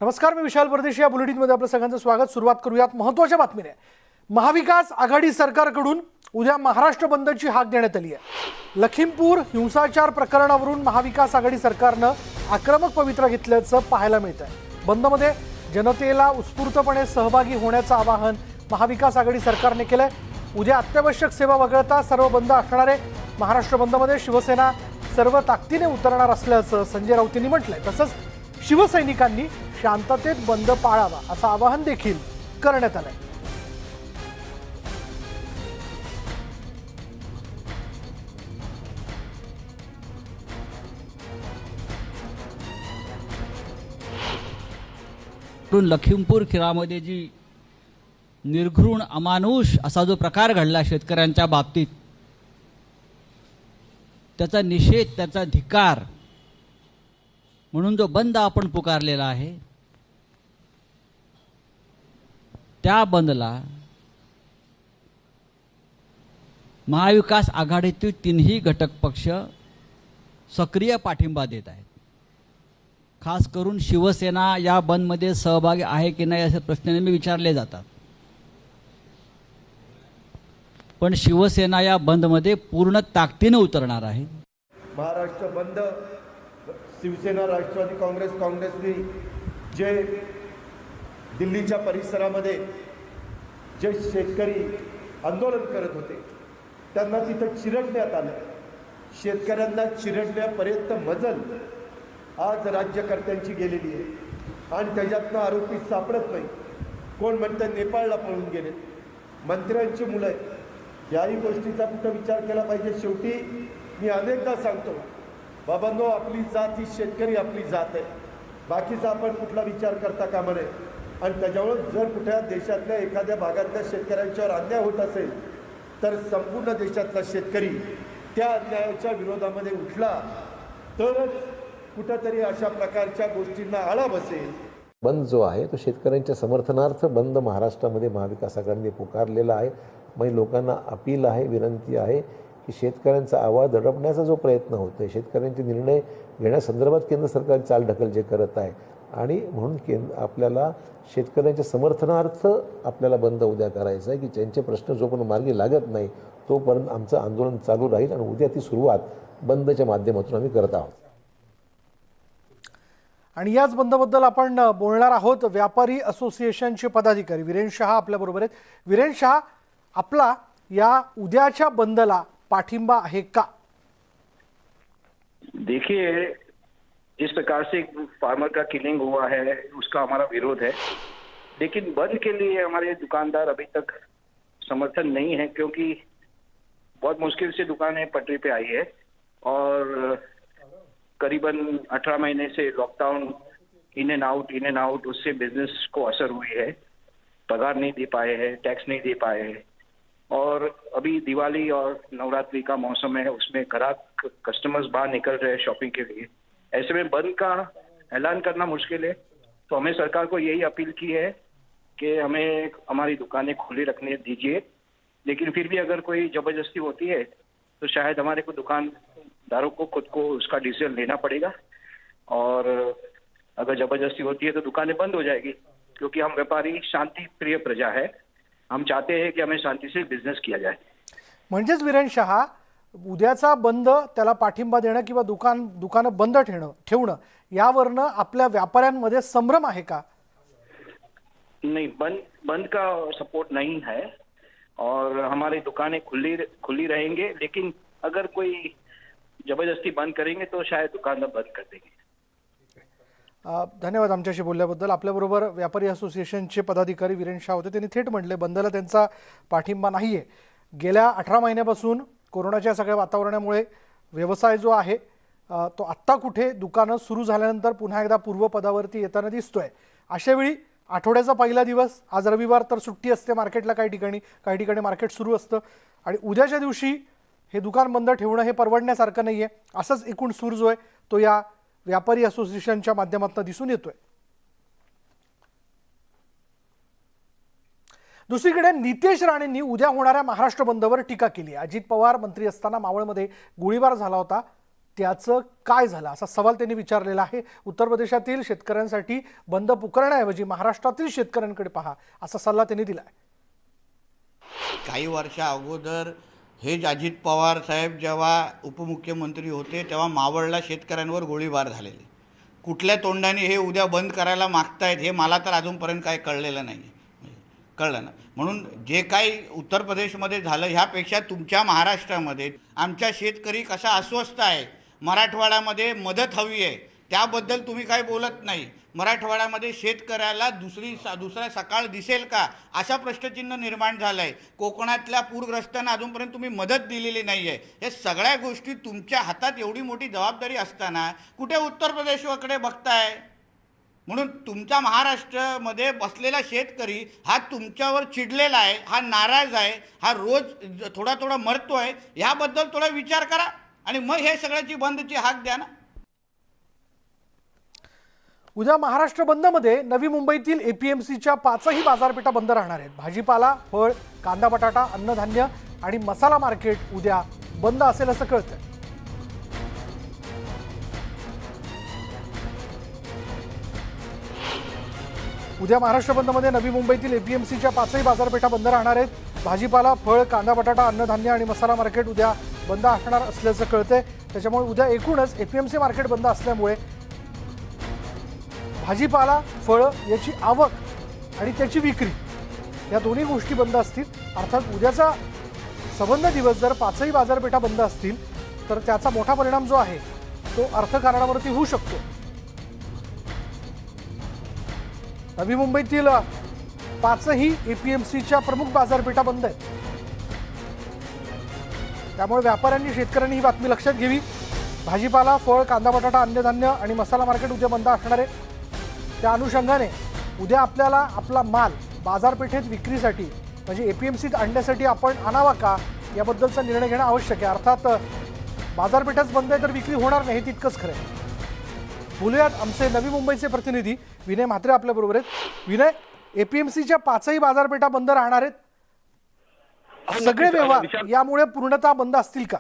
नमस्कार, मी विशाल परदेशी. या बुलेटिनमध्ये आपलं सगळ्यांचं स्वागत. सुरुवात करूयात महत्त्वाच्या बातमीने. महाविकास आघाडी सरकारकडून उद्या महाराष्ट्र बंदची हाक देण्यात आली आहे. लखीमपूर हिंसाचार प्रकरणावरून महाविकास आघाडी सरकारनं आक्रमक पवित्रा घेतल्याचं पाहायला मिळतंय. बंदमध्ये जनतेला उत्स्फूर्तपणे सहभागी होण्याचं आवाहन महाविकास आघाडी सरकारने केलंय. उद्या अत्यावश्यक सेवा वगळता सर्व बंद असणारे महाराष्ट्र बंदमध्ये शिवसेना सर्व ताकदीने उतरणार असल्याचं संजय राऊत यांनी म्हटलंय. तसंच शिवसैनिकांनी शांततेत बंद पाळावा असं आवाहन देखील करण्यात आलंय. लखीमपूर खिरामध्ये जी निर्घृण अमानुष असा जो प्रकार घडला शेतकऱ्यांच्या बाबतीत, त्याचा निषेध, त्याचा धिक्कार म्हणून जो बंद आपण पुकारलेला आहे, त्या बंदला महाविकास आघाडीतील तिन्ही घटक पक्ष सक्रिय पाठिंबा देत आहेत. खास करून शिवसेना या बंदमध्ये सहभागी आहे की नाही असे प्रश्न नेहमी विचारले जातात, पण शिवसेना या बंदमध्ये पूर्ण ताकदीने उतरणार आहे. महाराष्ट्र बंद शिवसेना, राष्ट्रवादी काँग्रेसने जे दिल्लीच्या परिसरामध्ये जे शेतकरी आंदोलन करत होते त्यांना तिथं चिरडण्यात आलं. शेतकऱ्यांना चिरडण्यापर्यंत मजल आज राज्यकर्त्यांची गेलेली आहे आणि त्याच्यातनं आरोपी सापडत नाही. कोण म्हणतं नेपाळला पळून गेले, मंत्र्यांची मुलं आहेत. याही गोष्टीचा कुठं विचार केला पाहिजे. शेवटी मी अनेकदा सांगतो, बाबांनो, आपली जात ही शेतकरी आपली जात आहे. बाकीचा आपण कुठला विचार करता कामा नये. आणि त्याच्यामुळे जर कुठल्या देशातल्या एखाद्या भागातल्या शेतकऱ्यांच्यावर अन्याय होत असेल तर संपूर्ण देशातला शेतकरी त्या अन्यायाच्या विरोधामध्ये उठला तरच कुठंतरी अशा प्रकारच्या गोष्टींना आळा बसेल. बंद जो आहे तो शेतकऱ्यांच्या समर्थनार्थ बंद महाराष्ट्रामध्ये महाविकास आघाडीने पुकारलेला आहे. मग लोकांना अपील आहे, विनंती आहे की शेतकऱ्यांचा आवाज दडपण्याचा जो प्रयत्न होतो आहे, शेतकऱ्यांचे निर्णय घेण्यासंदर्भात केंद्र सरकार चालढकल जे करत आहे, आणि म्हणून आपल्याला शेतकऱ्यांच्या समर्थनार्थ आपल्याला बंद उद्या करायचं आहे की त्यांचे प्रश्न जोपर्यंत मार्गी लागत नाही तोपर्यंत आमचं आंदोलन चालू राहील. आणि उद्या ती सुरुवात बंदच्या माध्यमातून आम्ही करत आहोत. आणि याच बंदबद्दल आपण बोलणार आहोत. व्यापारी असोसिएशनचे पदाधिकारी वीरेन शहा आपल्याबरोबर आहेत. वीरेन शहा, आपला या उद्याच्या बंदला पाठिंबा आहे का? देखिए, जिस प्रकार से फार्मर का किलिंग हुआ है उसका हमारा विरोध है, लेकिन बंद के लिए हमारे दुकानदार अभी तक समर्थन नहीं है, क्योंकि बहुत मुश्किल से दुकानें पटरी पे आई है और करीबन 18 महीने से लॉकडाउन, इन एंड आउट, उससे बिजनेस को असर हुई है. पगार नहीं दे पाए हैं, टैक्स नहीं दे पाए हैं, और अभी दिवाली और नवरात्रि का मौसम है, उसमें ग्राहक कस्टमर्स बाहर निकल रहे हैं शॉपिंग के लिए. ऐसे में बंद का ऐलान करना मुश्किल है. तो हमें सरकार को यही अपील की है कि हमें हमारी दुकानें खुली रखने दीजिए, लेकिन फिर भी अगर कोई जबरदस्ती होती है तो शायद हमारे को दुकानदारों को खुद को उसका डिसीजन लेना पड़ेगा, और अगर जबरदस्ती होती है तो दुकानें बंद हो जाएगी, क्योंकि हम व्यापारी शांति प्रिय प्रजा है. हम चाहते हैं कि हमें शांति से बिझनेस किया जाए. म्हणजेच वीरेन शहा, उद्याचा बंद त्याला पाठिंबा देणं किंवा दुकानं बंद ठेवणं यावरनं आपल्या व्यापाऱ्यांमध्ये संभ्रम आहे का? नहीं, बंद का सपोर्ट नहीं है, और हमारी दुकानें खुली रहेंगे, लेकिन अगर कोई जबरदस्ती बंद करेंगे तो शायद दुकान बंद कर देंगे. धन्यवाद आमच्याशी बोलल्याबद्दल. आपल्याबरोबर व्यापारी असोसिएशनचे पदाधिकारी वीरेन शाह होते. त्यांनी थेट म्हटले बंदला त्यांचा पाठिंबा नाही आहे. गेल्या 18 महिन्यापासून कोरोनाच्या सगळ्या वातावरणामुळे व्यवसाय जो आहे तो आत्ता कुठे दुकानं सुरू झाल्यानंतर पुन्हा एकदा पूर्वपदावरती येताना दिसतोय. अशावेळी आठवड्याचा पहिला दिवस, आज रविवार तर सुट्टी असते मार्केटला, काही ठिकाणी मार्केट सुरू असतं, आणि उद्याच्या दिवशी हे दुकान बंद ठेवणं हे परवडण्यासारखं नाही आहे. असंच एकूण सूर जो आहे तो या व्यापारी असोसिएशनच्या माध्यमातून दिसून येतोय. दुसरीकडे नितेश राणेंनी उद्या होणाऱ्या महाराष्ट्र बंदवर टीका केली. अजित पवार मंत्री असताना मावळमध्ये गोळीबार झाला होता. त्याचं काय झालं असा सवाल त्यांनी विचारलेला आहे. उत्तर प्रदेशातील शेतकऱ्यांसाठी बंद पुकारण्याऐवजी महाराष्ट्रातील शेतकऱ्यांकडे पहा असा सल्ला त्यांनी दिला आहे. काही वर्षा अगोदर हेच अजित पवार साहेब जेव्हा उपमुख्यमंत्री होते तेव्हा मावळला शेतकऱ्यांवर गोळीबार झालेले. कुठल्या तोंडाने हे उद्या बंद करायला मागतायत हे मला तर अजूनपर्यंत काय कळलेलं नाही. कळलं ना. म्हणून जे काही उत्तर प्रदेशमध्ये झालं ह्यापेक्षा तुमच्या महाराष्ट्रामध्ये आमच्या शेतकरी कसा अस्वस्थ आहे, मराठवाड्यामध्ये मदत हवी आहे, त्याबद्दल तुम्ही काय बोलत नाही. मराठवाड्यामध्ये शेतकऱ्याला दुसऱ्या सकाळ दिसेल का असा प्रश्नचिन्ह निर्माण झालं आहे. कोकणातल्या पूरग्रस्तांना अजूनपर्यंत तुम्ही मदत दिलेली नाही आहे. हे सगळ्या गोष्टी तुमच्या हातात एवढी मोठी जबाबदारी असताना कुठे उत्तर प्रदेशकडे बघताय. म्हणून तुमच्या महाराष्ट्रामध्ये बसलेला शेतकरी हा तुमच्यावर चिडलेला आहे, हा नाराज आहे, हा रोज थोडा थोडा मरतो आहे. ह्याबद्दल थोडा विचार करा आणि मग हे सगळ्याची बंदची हाक द्या ना. उद्या महाराष्ट्र बंदमध्ये नवी मुंबईतील एपीएमसीच्या 5ही बाजारपेठा बंद राहणार आहेत. भाजीपाला, फळ, कांदा, बटाटा, अन्नधान्य आणि मसाला मार्केट उद्या बंद असेल असं कळतंय. उद्या महाराष्ट्र बंदमध्ये नवी मुंबईतील एपीएमसीच्या 5ही बाजारपेठा बंद राहणार आहेत. भाजीपाला, फळ, कांदा, बटाटा, अन्नधान्य आणि मसाला मार्केट उद्या बंद असणार असल्याचं कळतंय. त्याच्यामुळे उद्या एकूणच एपीएमसी मार्केट बंद असल्यामुळे भाजीपाला, फळं याची आवक आणि त्याची विक्री या दोन्ही गोष्टी बंद असतील. अर्थात उद्याचा संबंध दिवस जर 5ही बाजारपेठा बंद असतील तर त्याचा मोठा परिणाम जो आहे तो अर्थकारणावरती होऊ शकतो. नवी मुंबईतील 5ही एपीएमसीच्या प्रमुख बाजारपेठा बंद आहेत. त्यामुळे व्यापाऱ्यांनी, शेतकऱ्यांनी ही बातमी लक्षात घ्यावी. भाजीपाला, फळ, कांदा, बटाटा, अन्नधान्य आणि मसाला मार्केट उद्या बंद असणार आहे. त्या अनुषंगाने उद्या आपल्याला आपला माल बाजारपेठेत विक्रीसाठी म्हणजे एपीएमसीत आणण्यासाठी आपण आणावा का याबद्दलचा निर्णय घेणं आवश्यक आहे. अर्थात बाजारपेठाच बंद आहे तर विक्री होणार नाही हे तितकंच खरं आहे. बोलूयात आमचे नवी मुंबईचे प्रतिनिधी विनय म्हात्रे आपल्याबरोबर आहेत. विनय, एपीएमसीच्या 5ही बाजारपेठा बंद राहणार आहेत. सगळे व्यवहार यामुळे पूर्णतः बंद असतील का?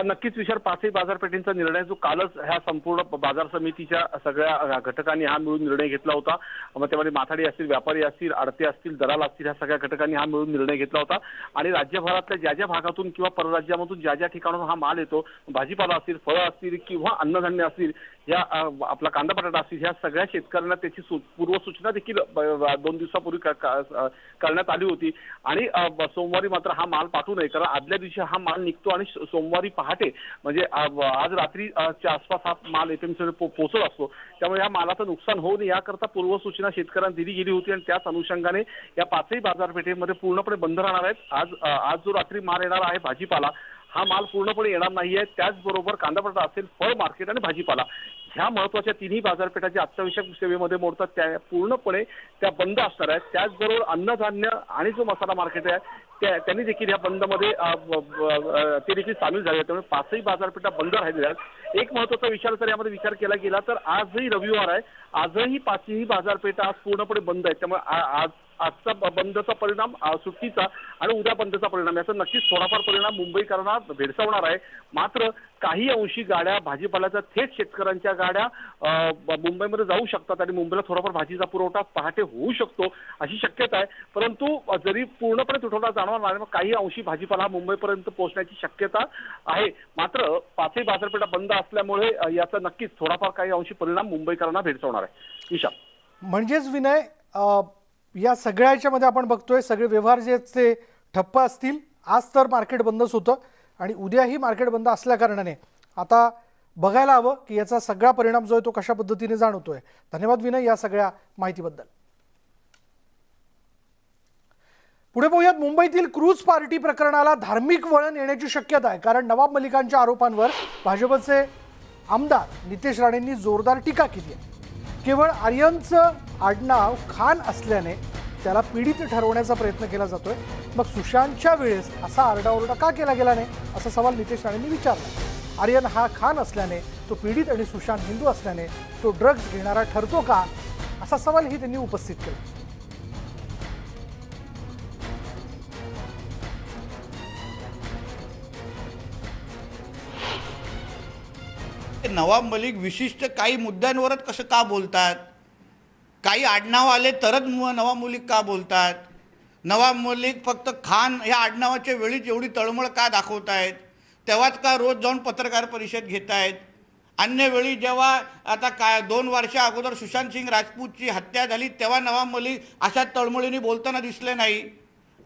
नक्कीच विचार 5ही बाजारपेठेंचा निर्णय जो कालच ह्या संपूर्ण बाजार समितीच्या सगळ्या घटकांनी हा मिळून निर्णय घेतला होता. मग त्यामध्ये माथाडी असतील, व्यापारी असतील, आडते असतील, दलाल असतील, ह्या सगळ्या घटकांनी हा मिळून निर्णय घेतला होता. आणि राज्यभरातल्या ज्या ज्या भागातून किंवा परराज्यामधून ज्या ज्या ठिकाणाहून हा माल येतो, भाजीपाला असतील, फळं असतील किंवा अन्नधान्य असतील, या आपला कांदा बटाटा असतील, ह्या सगळ्या शेतकऱ्यांना त्याची पूर्वसूचना देखील 2 दिवसापूर्वी करण्यात आली होती. आणि सोमवारी मात्र हा माल पाठवू नये, कारण आदल्या दिवशी हा माल निघतो आणि सोमवारी पहाटे म्हणजे आज रात्रीच्या आसपास हा माल एपीएमसी पोहोचत असतो. त्यामुळे या मालाचं नुकसान होऊ नये याकरता पूर्वसूचना शेतकऱ्यांना दिली गेली होती आणि त्याच अनुषंगाने या 5ही बाजारपेठेमध्ये पूर्णपणे बंद राहणार आहेत. आज जो रात्री माल येणार आहे भाजीपाला, हा माल पूर्णपणे येणार नाहीये. त्याचबरोबर कांदा बटाटा असेल, फळ मार्केट आणि भाजीपाला ह्या महत्वाच्या 3ही बाजारपेठा ज्या अत्यावश्यक सेवेमध्ये मोडतात त्या पूर्णपणे त्या बंद असणार आहेत. त्याचबरोबर अन्नधान्य आणि जो मसाला मार्केट आहे त्यांनी देखील या बंदमध्ये ते देखील सामील झाले. त्यामुळे 5ही बाजारपेठा बंद राहिलेल्या आहेत. एक महत्वाचा विचार जर यामध्ये विचार केला गेला तर आजही रविवार आहे, आजही 5ही बाजारपेठा आज पूर्णपणे बंद आहे. त्यामुळे आजचा बंदचा परिणाम सुट्टीचा आणि उद्या बंदचा परिणाम याचा नक्कीच थोडाफार परिणाम मुंबईकरांना भेडसावणार आहे. मात्र काही अंशी गाड्या भाजीपाल्याच्या थेट शेतकऱ्यांच्या गाड्या मुंबईमध्ये जाऊ शकतात आणि मुंबईला थोडाफार भाजीचा पुरवठा पहाटे होऊ शकतो अशी शक्यता आहे. परंतु जरी पूर्णपणे तुटवडा जाणवणार नाही, मग काही अंशी भाजीपाला मुंबईपर्यंत पोहोचण्याची शक्यता आहे. मात्र 5ही बाजारपेठा बंद असल्यामुळे याचा नक्कीच थोडाफार काही अंशी परिणाम मुंबईकरांना भेडसावणार आहे. ईशा, म्हणजेच विनय, या सगळ्याच्या मध्ये आपण बघतोय सगळे व्यवहार जे ते ठप्प असतील. आज तर मार्केट बंदच होतं आणि उद्याही मार्केट बंद असल्या कारणाने आता बघायला हवं की याचा सगळा परिणाम जो आहे तो कशा पद्धतीने जाणवतोय. धन्यवाद विनय या सगळ्या माहितीबद्दल. पुढे पाहूयात, मुंबईतील क्रूज पार्टी प्रकरणाला धार्मिक वळण येण्याची शक्यता आहे. कारण नवाब मलिकांच्या आरोपांवर भाजपचे आमदार नितेश राणेंनी जोरदार टीका केली आहे. केवळ आर्यनचं आडनाव खान असल्याने त्याला पीडित ठरवण्याचा प्रयत्न केला जातोय. मग सुशांतच्या वेळेस असा आरडाओरडा का केला गेला नाही असा सवाल नितेश राणेंनी विचारला. आर्यन हा खान असल्याने तो पीडित आणि सुशांत हिंदू असल्याने तो ड्रग्ज घेणारा ठरतो का असा सवालही त्यांनी उपस्थित केला. नवाब मलिक विशिष्ट काही मुद्द्यांवरच कसं का बोलतात? काही आडनाव आले तरच नवाब मलिक का बोलतात? नवाब मलिक फक्त खान या आडनावाच्या वेळीच एवढी तळमळ का दाखवत आहेत? तेव्हाच का रोज जाऊन पत्रकार परिषद घेत आहेत? अन्य वेळी जेव्हा आता काय 2 वर्षा अगोदर सुशांत सिंग राजपूतची हत्या झाली तेव्हा नवाब मलिक अशा तळमळीने बोलताना दिसले नाही.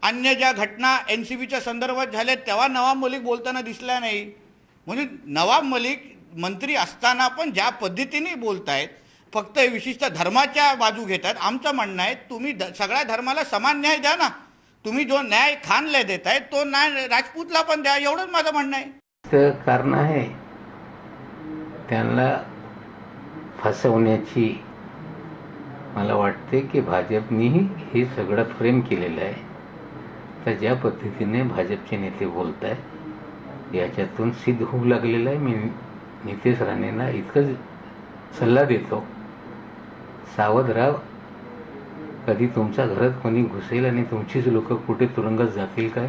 अन्य ज्या घटना NCBच्या संदर्भात झाल्या तेव्हा नवाब मलिक बोलताना दिसल्या नाही. म्हणजे नवाब मलिक मंत्री असताना पण ज्या पद्धतीने बोलत आहेत, फक्त विशिष्ट धर्माच्या बाजू घेतात. आमचं म्हणणं आहे तुम्ही सगळ्या धर्माला समान न्याय द्या ना. तुम्ही जो न्याय खानला देताय तो न्याय राजपूतला पण द्या, एवढंच माझं म्हणणं आहे. तर कारण आहे त्यांना फसवण्याची. मला वाटते की भाजपनेही हे सगळं फ्रेम केलेलं आहे. तर ज्या पद्धतीने भाजपचे नेते बोलत आहेत याच्यातून सिद्ध होऊ लागलेलं आहे. मी नितेश राणेंना इतकंच सल्ला देतो, सावध राहा. कधी तुमच्या घरात कोणी घुसेल आणि तुमचीच लोक कुठे तुरुंगात जातील काय,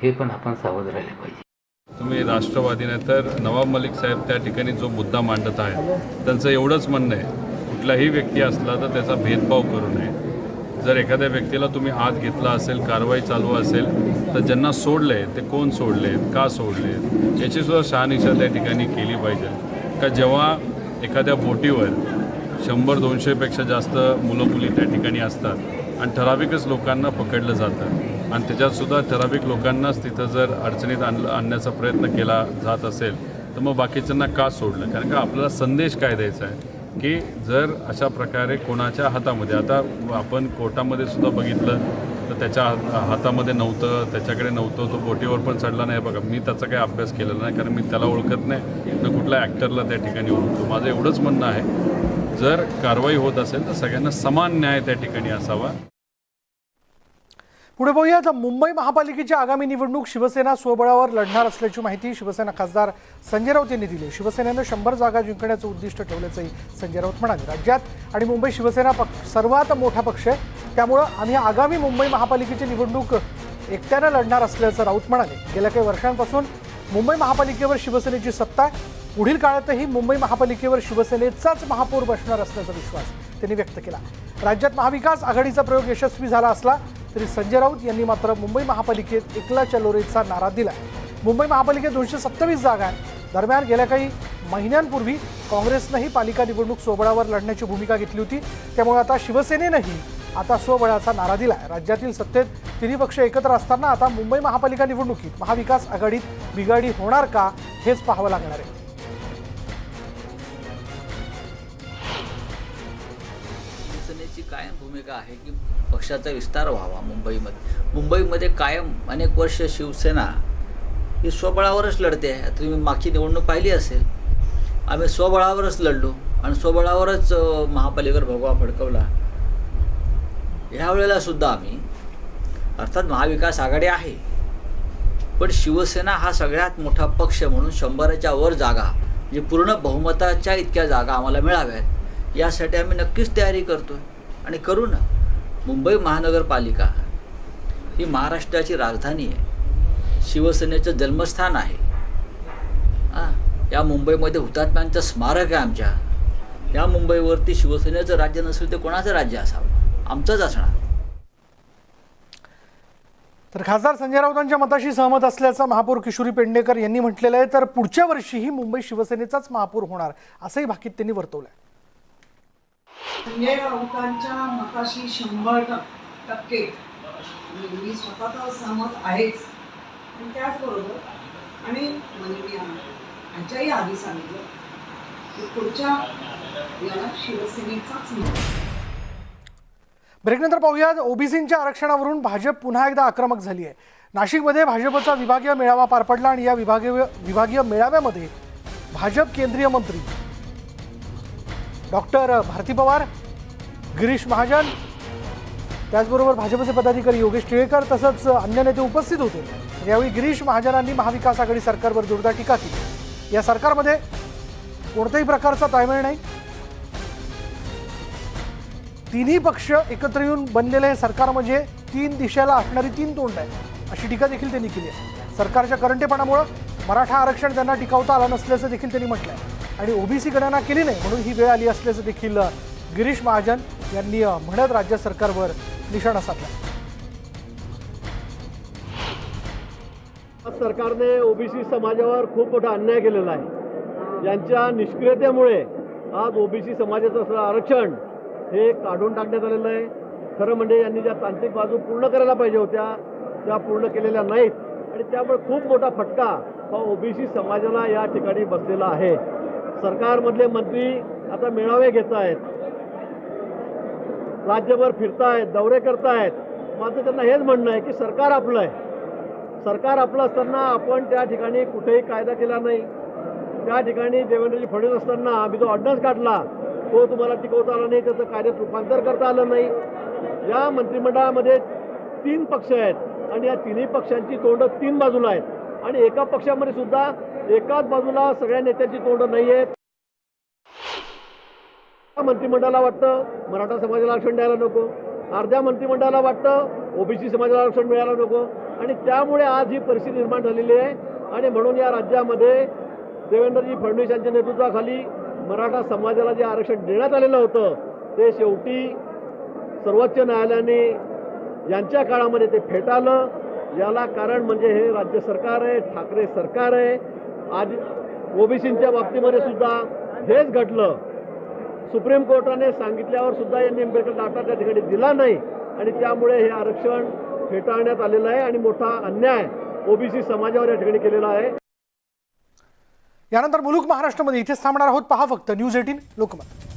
हे पण आपण सावध राहिले पाहिजे. तुम्ही राष्ट्रवादी नाही तर नवाब मलिक साहेब त्या ठिकाणी जो मुद्दा मांडत आहे त्यांचं एवढंच म्हणणं आहे, कुठलाही व्यक्ती असला तर त्याचा भेदभाव करू नये. जर एखाद्या व्यक्तीला तुम्ही आत घेतला असेल, कारवाई चालू असेल, तर ज्यांना सोडले ते कोण सोडले, का सोडले, याचीसुद्धा शहानिशा त्या ठिकाणी केली पाहिजे. का जेव्हा एखाद्या बोटीवर 100-200पेक्षा जास्त मुलं मुली त्या ठिकाणी असतात आणि ठराविकच लोकांना पकडलं जातं आणि त्याच्यातसुद्धा ठराविक लोकांनाच तिथं जर अडचणीत आणण्याचा प्रयत्न केला जात असेल तर मग बाकीच्यांना का सोडलं? कारण का आपल्याला संदेश काय द्यायचा आहे की जर अशा प्रकारे कोणाच्या हातामध्ये, आता आपण कोर्टामध्ये सुद्धा बघितलं तर त्याच्या हातामध्ये नव्हतं, त्याच्याकडे नव्हतं, तो बोटीवर पण चढला नाही. बघा, मी त्याचा काही अभ्यास केलेला नाही कारण मी त्याला ओळखत नाही ना कुठल्या ॲक्टरला त्या ठिकाणी ओळखतो. माझं एवढंच म्हणणं आहे, जर कारवाई होत असेल तर सगळ्यांना समान न्याय त्या ठिकाणी असावा. पुढे पाहूयात. मुंबई महापालिकेची आगामी निवडणूक शिवसेना स्वबळावर लढणार असल्याची माहिती शिवसेना खासदार संजय राऊत यांनी दिली. शिवसेनेनं 100 जागा जिंकण्याचं उद्दिष्ट ठेवल्याचंही संजय राऊत म्हणाले. राज्यात आणि मुंबई शिवसेना सर्वात मोठा पक्ष आहे, त्यामुळं आम्ही आगामी मुंबई महापालिकेची निवडणूक एकट्यानं लढणार असल्याचं राऊत म्हणाले. गेल्या काही वर्षांपासून मुंबई महापालिकेवर शिवसेनेची सत्ता आहे. पुढील काळातही मुंबई महापालिकेवर शिवसेनेचाच महापौर बसणार असल्याचा विश्वास त्यांनी व्यक्त केला. राज्यात महाविकास आघाडीचा प्रयोग यशस्वी झाला असला तरी संजय राऊत यांनी मात्र मुंबई महापालिकेत एकलाच्या लोरेचा नारा दिला. मुंबई महापालिकेत 227 जागा आहेत. दरम्यान गेल्या काही महिन्यांपूर्वी काँग्रेसनंही पालिका निवडणूक स्वबळावर लढण्याची भूमिका घेतली होती. त्यामुळे आता शिवसेनेनंही आता स्वबळाचा नारा दिला आहे. राज्यातील सत्तेत तिन्ही पक्ष एकत्र असताना आता मुंबई महापालिका निवडणुकीत महाविकास आघाडीत बिघाडी होणार का हेच पाहावं लागणार आहे. शिवसेनेची कायम भूमिका आहे की पक्षाचा विस्तार व्हावा. मुंबईमध्ये कायम अनेक वर्ष शिवसेना ही स्वबळावरच लढते आहे. आता तुम्ही मागची निवडणूक पाहिली असेल, आम्ही स्वबळावरच लढलो आणि स्वबळावरच महापालिकेवर भगवा फडकवला. ह्यावेळेला सुद्धा आम्ही, अर्थात महाविकास आघाडी आहे, पण शिवसेना हा सगळ्यात मोठा पक्ष म्हणून 100च्या वर जागा, म्हणजे पूर्ण बहुमताच्या इतक्या जागा आम्हाला मिळाव्यात यासाठी आम्ही नक्कीच तयारी करतो आणि करू ना. मुंबई महानगरपालिका ही महाराष्ट्राची राजधानी आहे, शिवसेनेचं जन्मस्थान आहे. या मुंबईमध्ये हुतात्म्यांचं स्मारक आहे आमच्या. या मुंबईवरती शिवसेनेचं राज्य नसेल तर कोणाचं राज्य असावं? आमचंच असणार. तर खासदार संजय राऊतांच्या मताशी सहमत असल्याचं महापौर किशोरी पेडणेकर यांनी म्हटलेलं आहे. तर पुढच्या वर्षीही मुंबई शिवसेनेचाच महापौर होणार असंही भाकीत त्यांनी वर्तवलं आहे. संजय राऊतांच्या मताशी 100% मी स्वतः तर सहमत आहेच, पण त्याचबरोबर आणि मी ह्याच्याही आधी सांगितलं की पुढच्या याला शिवसेनेचाच ब्रेकनंतर पाहूयात. ओबीसींच्या आरक्षणावरून भाजप पुन्हा एकदा आक्रमक झाली आहे. नाशिकमध्ये भाजपचा विभागीय मेळावा पार पडला आणि या विभागीय मेळाव्यामध्ये भाजप केंद्रीय मंत्री डॉक्टर भारती पवार, गिरीश महाजन, त्याचबरोबर भाजपचे पदाधिकारी योगेश टिळेकर तसंच अन्य नेते उपस्थित होते. यावेळी गिरीश महाजनांनी महाविकास आघाडी सरकारवर जोरदार टीका केली. या सरकारमध्ये कोणत्याही प्रकारचा ताळमेळ नाही. तिन्ही पक्ष एकत्र येऊन बनलेले हे सरकार म्हणजे 3 दिशेला असणारी 3 तोंड आहे, अशी टीका देखील त्यांनी केली आहे. सरकारच्या करंटेपणामुळे मराठा आरक्षण त्यांना टिकवता आलं नसल्याचं देखील त्यांनी म्हटलं आहे. आणि ओबीसी गणना केली नाही म्हणून ही वेळ आली असल्याचं देखील गिरीश महाजन यांनी म्हणत राज्य सरकारवर निशाणा साधला. सरकारने ओबीसी समाजावर खूप मोठा अन्याय केलेला आहे. यांच्या निष्क्रियतेमुळे आज ओबीसी समाजाचं असलेलं आरक्षण हे काढून टाकण्यात आलेलं आहे. खरं म्हणजे यांनी ज्या तांत्रिक बाजू पूर्ण करायला पाहिजे होत्या त्या पूर्ण केलेल्या नाहीत आणि त्यामुळे खूप मोठा फटका हा ओबीसी समाजाला या ठिकाणी बसलेला आहे. सरकारमधले मंत्री आता मेळावे घेत आहेत, राज्यभर फिरतायत, दौरे करतायत. माझं त्यांना हेच म्हणणं आहे की सरकार आपलं आहे. सरकार आपलं असताना आपण त्या ठिकाणी कुठेही कायदा केला नाही. त्या ठिकाणी देवेंद्रजी फडणवीस असताना आम्ही जो ऑर्डिनन्स काढला तो तुम्हाला टिकवता आला नाही, त्याचं कार्यात रूपांतर करता आलं नाही. या मंत्रिमंडळामध्ये 3 पक्ष आहेत आणि या तिन्ही पक्षांची तोंड 3 बाजूला आहेत आणि एका पक्षामध्ये सुद्धा एकाच बाजूला सगळ्या नेत्यांची तोंड नाही आहेत. मंत्रिमंडळाला वाटतं मराठा समाजाला आरक्षण द्यायला नको, अर्ध्या मंत्रिमंडळाला वाटतं ओबीसी समाजाला आरक्षण मिळायला नको आणि त्यामुळे आज ही परिस्थिती निर्माण झालेली आहे. आणि म्हणून या राज्यामध्ये देवेंद्रजी फडणवीस यांच्या नेतृत्वाखाली मराठा समाजाला जे आरक्षण देण्यात आलेलं होतं ते शेवटी सर्वोच्च न्यायालयाने यांच्या काळामध्ये ते फेटाळलं. याला कारण म्हणजे हे राज्य सरकार आहे, ठाकरे सरकार आहे. आज ओबीसींच्या बाबतीमध्ये सुद्धा हेच घडलं. सुप्रीम कोर्टाने सांगितल्यावर सुद्धा यांनी एम्पिरिकल डाटा त्या ठिकाणी दिला नाही आणि त्यामुळे हे आरक्षण फेटाळण्यात आलेलं आहे आणि मोठा अन्याय ओबीसी समाजावर या ठिकाणी केलेला आहे. यानंतर मुलुक महाराष्ट्रामध्ये इथेच थांबणार आहोत. पहा फक्त न्यूज 18 लोकमत.